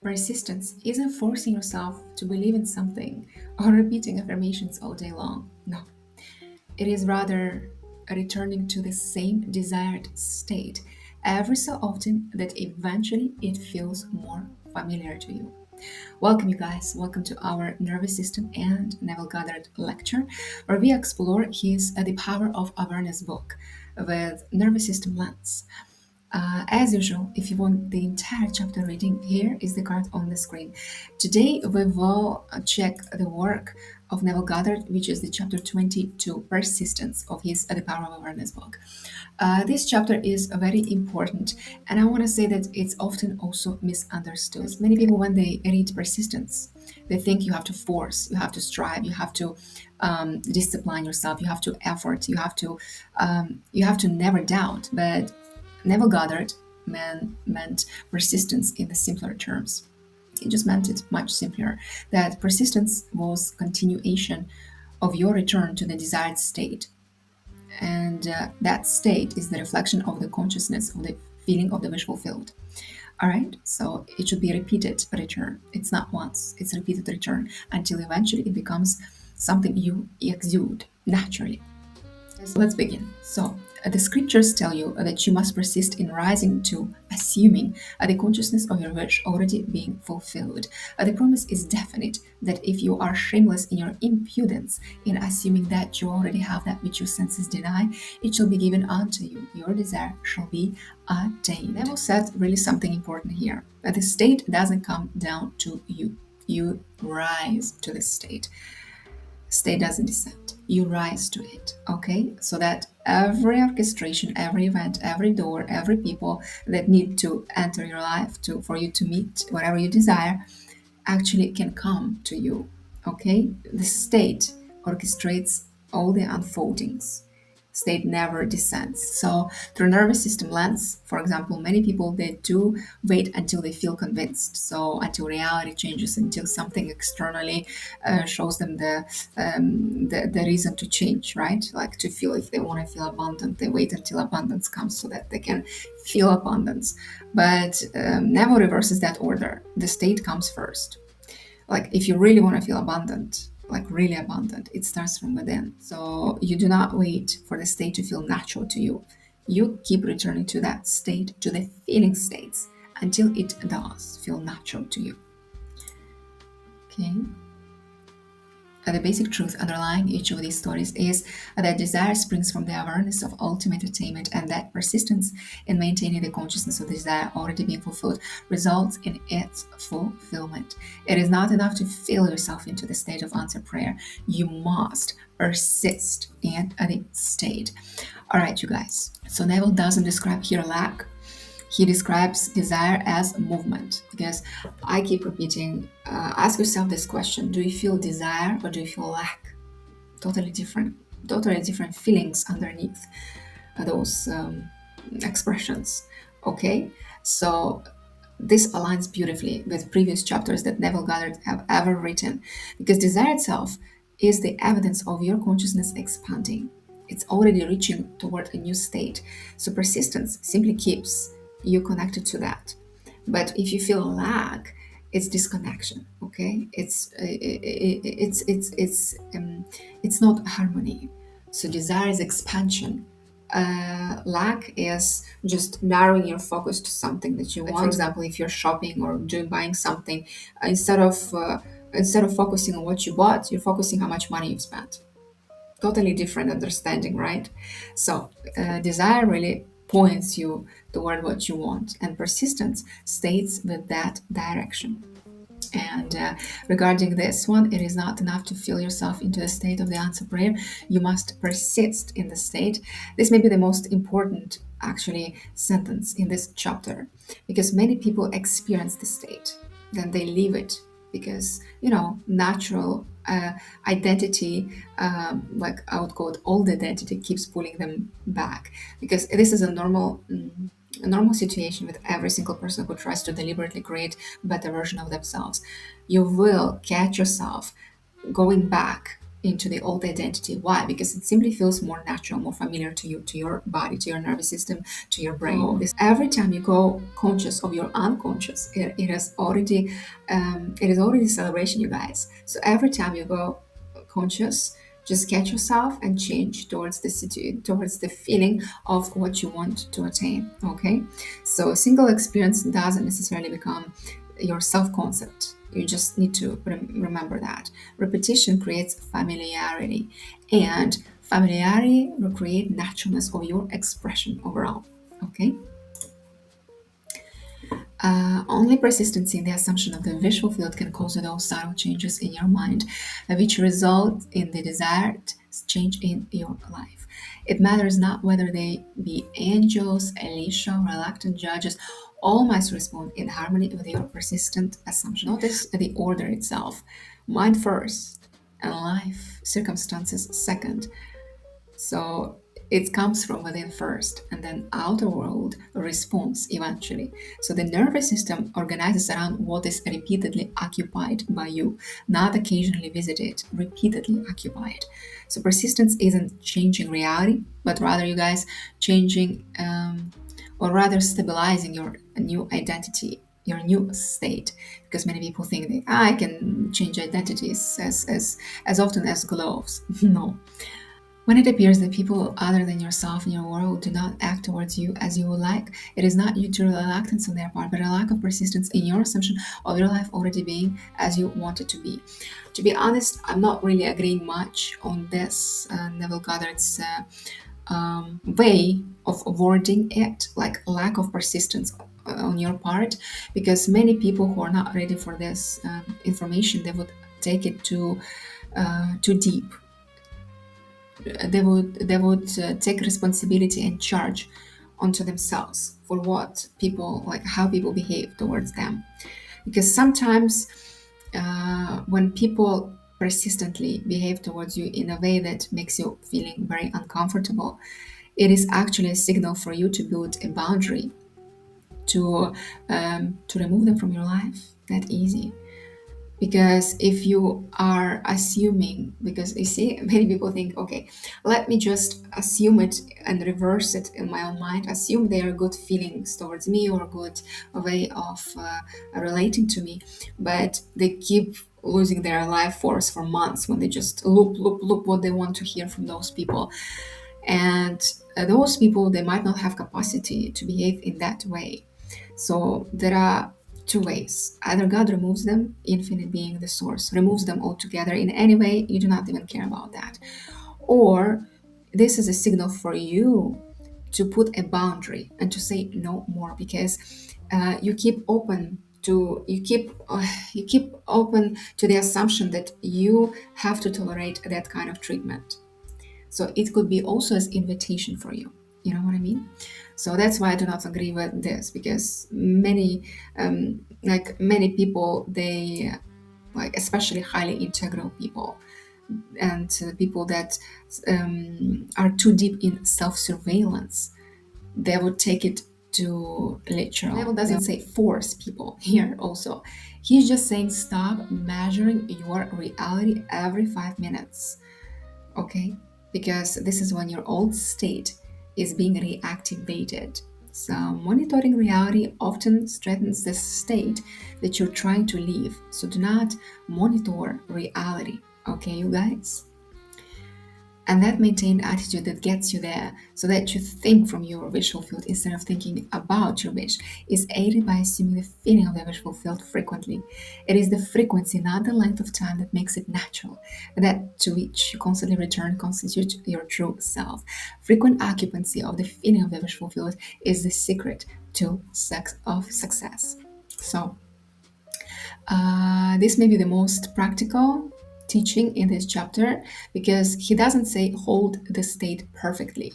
Persistence isn't forcing yourself to believe in something or repeating affirmations all day long. No, it is rather returning to the same desired state every so often that eventually it feels more familiar to you. Welcome, you guys. Welcome to our nervous system and Neville Goddard lecture, where we explore his The Power of Awareness book with nervous system lens. As usual, if you want the entire chapter reading, here is the card on the screen. Today we will check the work of Neville Goddard, which is the chapter 22, Persistence, of his The Power of Awareness book. This chapter is very important, and I want to say that it's often also misunderstood. Many people, when they read persistence, they think you have to force, you have to strive, you have to discipline yourself, you have to effort, you have to never doubt. But Neville Goddard meant persistence in the simpler terms. He just meant it much simpler. That persistence was continuation of your return to the desired state, and that state is the reflection of the consciousness of the feeling of the visual field. All right, so it should be a repeated return. It's not once, it's a repeated return until eventually it becomes something you exude naturally. So let's begin. So, the scriptures tell you that you must persist in rising to assuming the consciousness of your wish already being fulfilled. The promise is definite that if you are shameless in your impudence in assuming that you already have that which your senses deny, it shall be given unto you. Your desire shall be attained. Neville said really something important here. That the state doesn't come down to you. You rise to the state. State doesn't descend, you rise to it. Okay, so that every orchestration, every event, every door, every people that need to enter your life for you to meet whatever you desire actually can come to you. Okay, the state orchestrates all the unfoldings. State never descends. So through nervous system lens, for example, many people, they do wait until they feel convinced. So until reality changes, until something externally shows them the reason to change, right? Like to feel, if they want to feel abundant, they wait until abundance comes so that they can feel abundance. But never reverses that order. The state comes first. Like if you really want to feel abundant, like really abundant, it starts from within. So you do not wait for the state to feel natural to you. You keep returning to that state, to the feeling states, until it does feel natural to you. Okay. The basic truth underlying each of these stories is that desire springs from the awareness of ultimate attainment, and that persistence in maintaining the consciousness of the desire already being fulfilled results in its fulfillment. It is not enough to feel yourself into the state of answered prayer. You must persist in the state. All right, you guys. So Neville doesn't describe here lack. He describes desire as movement, because I keep repeating, ask yourself this question: do you feel desire or do you feel lack? Totally different feelings underneath those expressions. Okay, so this aligns beautifully with previous chapters that Neville Goddard have ever written, because desire itself is the evidence of your consciousness expanding. It's already reaching toward a new state. So persistence simply keeps you connected to that. But if you feel a lack, it's disconnection. Okay, it's not harmony. So desire is expansion. Lack is just narrowing your focus to something that you want. For example, if you're shopping or buying something, instead of focusing on what you bought, you're focusing how much money you've spent. Totally different understanding, right? So desire really points you toward what you want, and persistence stays with that direction. And regarding this one, it is not enough to feel yourself into a state of the answer prayer. You must persist in the state. This may be the most important, actually, sentence in this chapter, because many people experience the state, then they leave it because, natural identity, like I would call it old identity, keeps pulling them back, because this is a normal situation with every single person who tries to deliberately create a better version of themselves. You will catch yourself going back into the old identity. Why? Because it simply feels more natural, more familiar to you, to your body, to your nervous system, to your brain. This every time you go conscious of your unconscious, it is already celebration, you guys. So every time you go conscious, just catch yourself and change towards towards the feeling of what you want to attain. Okay, so a single experience doesn't necessarily become your self-concept. You just need to remember that repetition creates familiarity, and familiarity will create naturalness of your expression overall. Okay. Only persistency in the assumption of the visual field can cause those subtle changes in your mind, which result in the desired change in your life. It matters not whether they be angels, Elisha, reluctant judges, all must respond in harmony with your persistent assumption. Notice the order itself: mind first, and life, circumstances second. So it comes from within first, and then outer world responds eventually. So the nervous system organizes around what is repeatedly occupied by you, not occasionally visited, repeatedly occupied. So persistence isn't changing reality, but rather, you guys, changing or rather stabilizing your new identity, your new state, because many people think that I can change identities as often as gloves. No. When it appears that people other than yourself in your world do not act towards you as you would like, it is not due to reluctance on their part, but a lack of persistence in your assumption of your life already being as you want it to be. To be honest, I'm not really agreeing much on this Neville Goddard's way of wording it, like lack of persistence on your part, because many people who are not ready for this information, they would take it too deep. They would take responsibility and charge onto themselves for what people, like how people behave towards them, because sometimes when people persistently behave towards you in a way that makes you feeling very uncomfortable, it is actually a signal for you to build a boundary, to remove them from your life that easy. Because if you are assuming, because you see, many people think, okay, let me just assume it and reverse it in my own mind, assume they are good feelings towards me or good way of relating to me, but they keep losing their life force for months when they just loop what they want to hear from those people. And those people, they might not have capacity to behave in that way. So there are two ways: either God removes them, infinite being the source removes them altogether in any way you do not even care about that, or this is a signal for you to put a boundary and to say no more, because you keep open to you keep open to the assumption that you have to tolerate that kind of treatment. So it could be also as invitation for you. You know what I mean? So that's why I do not agree with this, because many people, they like, especially highly integral people and people that are too deep in self-surveillance, they would take it to literal. Neville doesn't say force people here also. He's just saying stop measuring your reality every 5 minutes. Okay, because this is when your old state is being reactivated. So monitoring reality often strengthens the state that you're trying to leave. So do not monitor reality. Okay, you guys? And that maintained attitude that gets you there, so that you think from your visual field instead of thinking about your wish, is aided by assuming the feeling of the visual field frequently. It is the frequency, not the length of time, that makes it natural, that to which you constantly return constitutes your true self. Frequent occupancy of the feeling of the visual field is the secret to success. So this may be the most practical teaching in this chapter, because he doesn't say hold the state perfectly,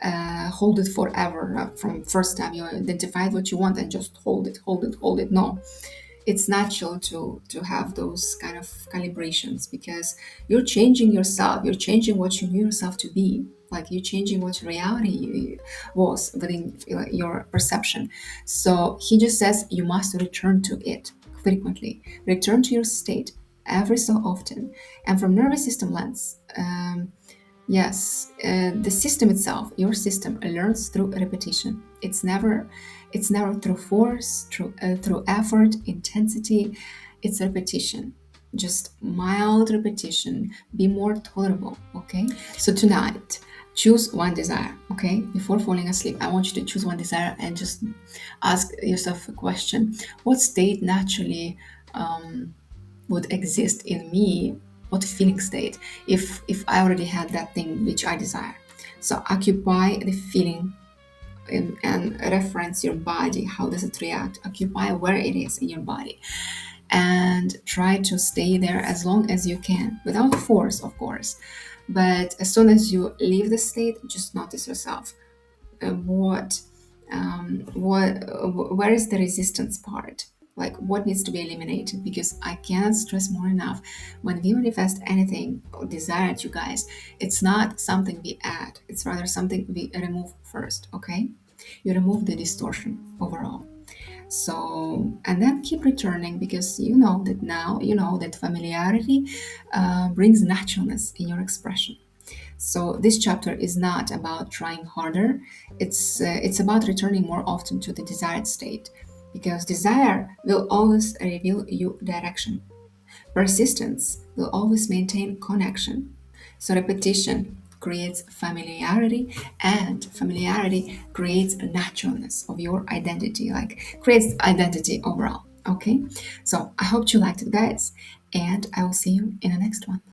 hold it forever, from first time you identified what you want and just hold it. No, it's natural to have those kind of calibrations, because you're changing yourself, you're changing what you knew yourself to be, like you're changing what reality was within your perception. So he just says you must return to it frequently, return to your state every so often. And from nervous system lens, yes, the system itself, your system, learns through repetition. It's never through force, through effort, intensity. It's repetition, just mild repetition. Be more tolerable, okay? So tonight, choose one desire, okay? Before falling asleep, I want you to choose one desire and just ask yourself a question: what state naturally would exist in me, what feeling state, if I already had that thing which I desire. So occupy the feeling, and reference your body. How does it react? Occupy where it is in your body, and try to stay there as long as you can, without force, of course. But as soon as you leave the state, just notice yourself. Where is the resistance part? Like, what needs to be eliminated? Because I cannot stress more enough, when we manifest anything or desire it, you guys, it's not something we add, it's rather something we remove first. Okay, you remove the distortion overall. So, and then keep returning, because you know that now, you know that familiarity brings naturalness in your expression. So this chapter is not about trying harder. It's about returning more often to the desired state, because desire will always reveal you direction. Persistence will always maintain connection. So repetition creates familiarity, and familiarity creates naturalness of your identity, like creates identity overall. Okay, so I hope you liked it, guys, and I will see you in the next one.